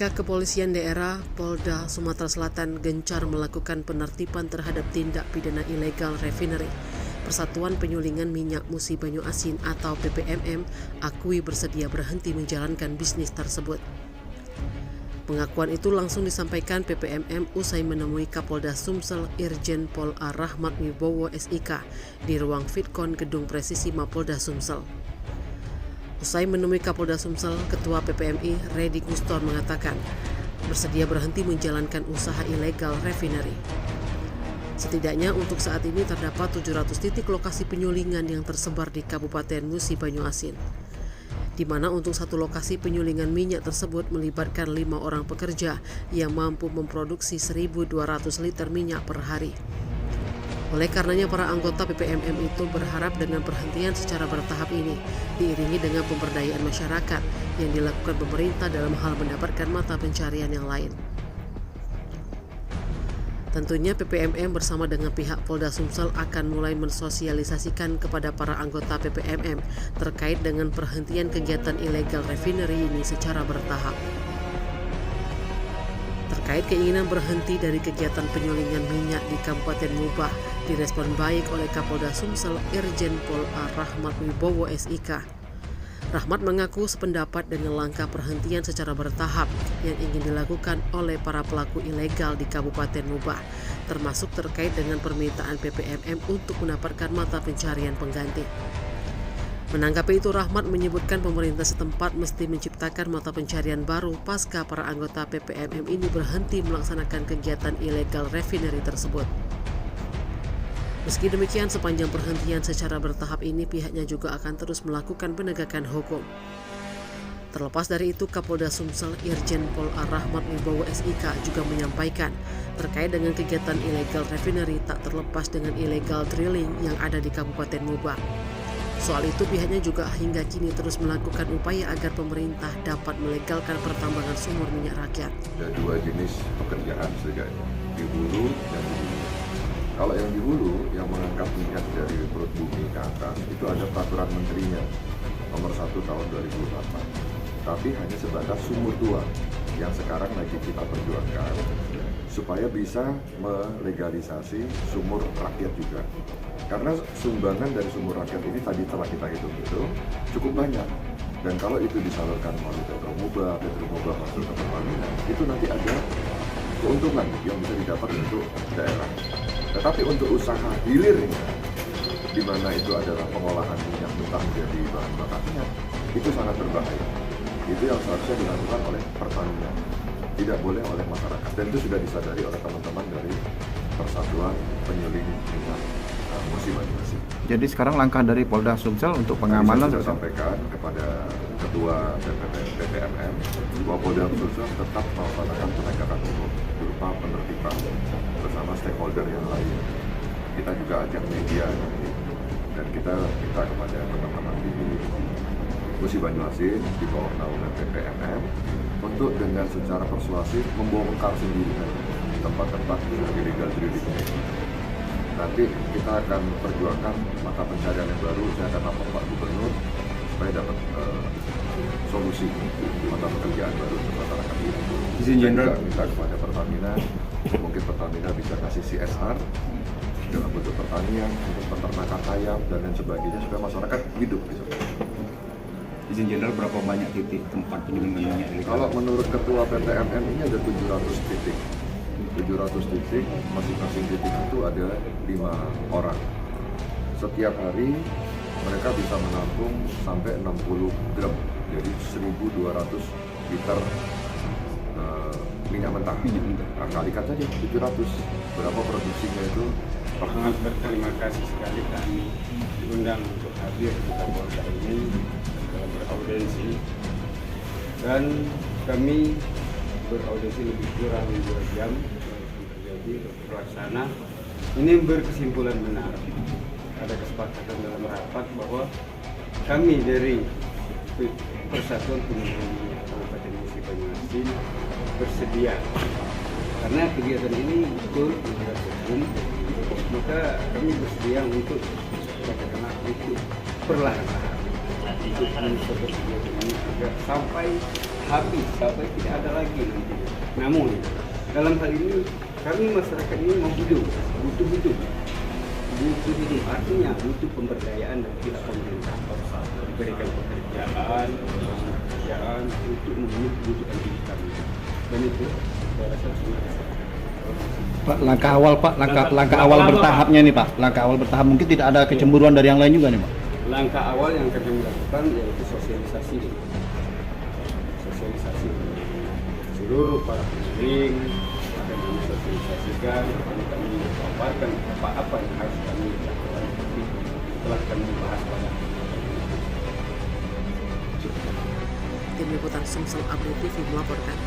Pasca Kepolisian Daerah Polda Sumatera Selatan gencar melakukan penertiban terhadap tindak pidana ilegal refinery, Persatuan Penyulingan Minyak Musi Banyu Asin atau PPMM akui bersedia berhenti menjalankan bisnis tersebut. Pengakuan itu langsung disampaikan PPMM usai menemui Kapolda Sumsel Irjen Pol A. Rahmat Wibowo SIK di ruang Fitcon Gedung Presisi Mapolda Sumsel. Usai menemui Kapolda Sumsel, Ketua PPMI Reddy Guston mengatakan bersedia berhenti menjalankan usaha ilegal refinery. Setidaknya untuk saat ini terdapat 700 titik lokasi penyulingan yang tersebar di Kabupaten Musi Banyu Asin, di mana untuk satu lokasi penyulingan minyak tersebut melibatkan 5 orang pekerja yang mampu memproduksi 1.200 liter minyak per hari. Oleh karenanya para anggota PPMM itu berharap dengan perhentian secara bertahap ini diiringi dengan pemberdayaan masyarakat yang dilakukan pemerintah dalam hal mendapatkan mata pencarian yang lain. Tentunya PPMM bersama dengan pihak Polda Sumsel akan mulai mensosialisasikan kepada para anggota PPMM terkait dengan perhentian kegiatan ilegal refinery ini secara bertahap. Terkait keinginan berhenti dari kegiatan penyulingan minyak di Kabupaten Mubah direspon baik oleh Kapolda Sumsel Irjen Pol A. Rahmat Wibowo SIK. Rahmat mengaku sependapat dengan langkah perhentian secara bertahap yang ingin dilakukan oleh para pelaku ilegal di Kabupaten Mubah, termasuk terkait dengan permintaan PPMM untuk mendapatkan mata pencarian pengganti. Menanggapi itu, Rahmat menyebutkan pemerintah setempat mesti menciptakan mata pencarian baru pasca para anggota PPMM ini berhenti melaksanakan kegiatan ilegal refinery tersebut. Meski demikian, sepanjang perhentian secara bertahap ini pihaknya juga akan terus melakukan penegakan hukum. Terlepas dari itu, Kapolda Sumsel Irjen Pol A. Rahmat Wibowo SIK juga menyampaikan terkait dengan kegiatan ilegal refinery tak terlepas dengan illegal drilling yang ada di Kabupaten Mubah. Soal itu pihaknya juga hingga kini terus melakukan upaya agar pemerintah dapat melegalkan pertambangan sumur minyak rakyat. Ada 2 jenis pekerjaan setidaknya, di hulu dan di hilir. Kalau yang di hulu, yang mengangkat minyak dari perut bumi ke atas, itu ada peraturan menterinya nomor 1 tahun 2008. Tapi hanya sebatas sumur 2 yang sekarang lagi kita perjuangkan supaya bisa melegalisasi sumur rakyat juga. Karena sumbangan dari sumur rakyat ini tadi telah kita hitung itu cukup banyak. Dan kalau itu disalurkan melalui Petromubah masuk ke Pertamina, itu nanti ada keuntungan yang bisa didapat untuk daerah. Tetapi untuk usaha hilirnya, di mana itu adalah pengolahan minyak mentah menjadi bahan bakar minyak, itu sangat berbahaya. Itu yang seharusnya dilakukan oleh Pertamina, tidak boleh oleh masyarakat. Dan itu sudah disadari oleh teman-teman dari Persatuan Penyuling Minyak Musi Banyu Asin. Jadi sekarang langkah dari Polda Sumsel untuk pengamanan saya sudah sampaikan kepada Ketua PPMM bahwa Polda Sumsel tetap melaksanakan penegakan hukum berupa penertiban bersama stakeholder yang lain. Kita juga ajak media nanti, dan kita minta kepada teman-teman di Musi Banyu Asin di bawah naungan PPMM untuk dengan secara persuasif membongkar sendiri tempat-tempat illegal drilling. Nanti kita akan perjuangkan mata pencarian yang baru. Saya akan lapor Pak Gubernur supaya dapat solusi mata pekerjaan baru untuk masyarakat ini. Saya juga minta kepada Pertamina, mungkin Pertamina bisa kasih CSR dalam bentuk pertanian, untuk peternakan ayam dan lain sebagainya supaya masyarakat hidup. Izin Jenderal, berapa banyak titik tempat penyulingan minyak ilegal? Kalau menurut Ketua PPMM ini ada 700 titik. 700 titik, masing-masing titik itu ada 5 orang. Setiap hari mereka bisa menampung sampai 60 gram, jadi 1.200 liter minyak mentah. Nah, kalikan saja 700, berapa produksinya itu? Sangat berterima kasih sekali kami diundang untuk hadir di Kapolda ini dalam beraudensi, dan kami beraudensi lebih kurang 2 jam. Pelaksana ini berkesimpulan benar, ada kesepakatan dalam rapat bahwa kami dari Persatuan Penyulingan Minyak Kabupaten Musi Banyu Asin bersedia, karena kegiatan ini betul melanggar hukum, maka kami bersedia untuk katakanlah untuk perlahan-lahan untuk menyelesaikan kegiatan ini agar sampai habis sampai tidak ada lagi nanti. Namun dalam hal ini kami masyarakat ini mau hidup, butuh hidup, artinya butuh pemberdayaan dan tidak pemerintah memberikan pekerjaan untuk memenuhi kebutuhan hidup kami. Dan itu saya rasa Pak, langkah awal bertahapnya nih Pak, langkah awal bertahap mungkin tidak ada kecemburuan dari yang lain juga nih Pak. langkah awal yang kami lakukan yaitu sosialisasi seluruh para penyuling akan kami sosialisasikan, akan kami paparkan apa yang harus kami lakukan setelah kami bahas pada Tim Liputan Sumsel Update TV melaporkan.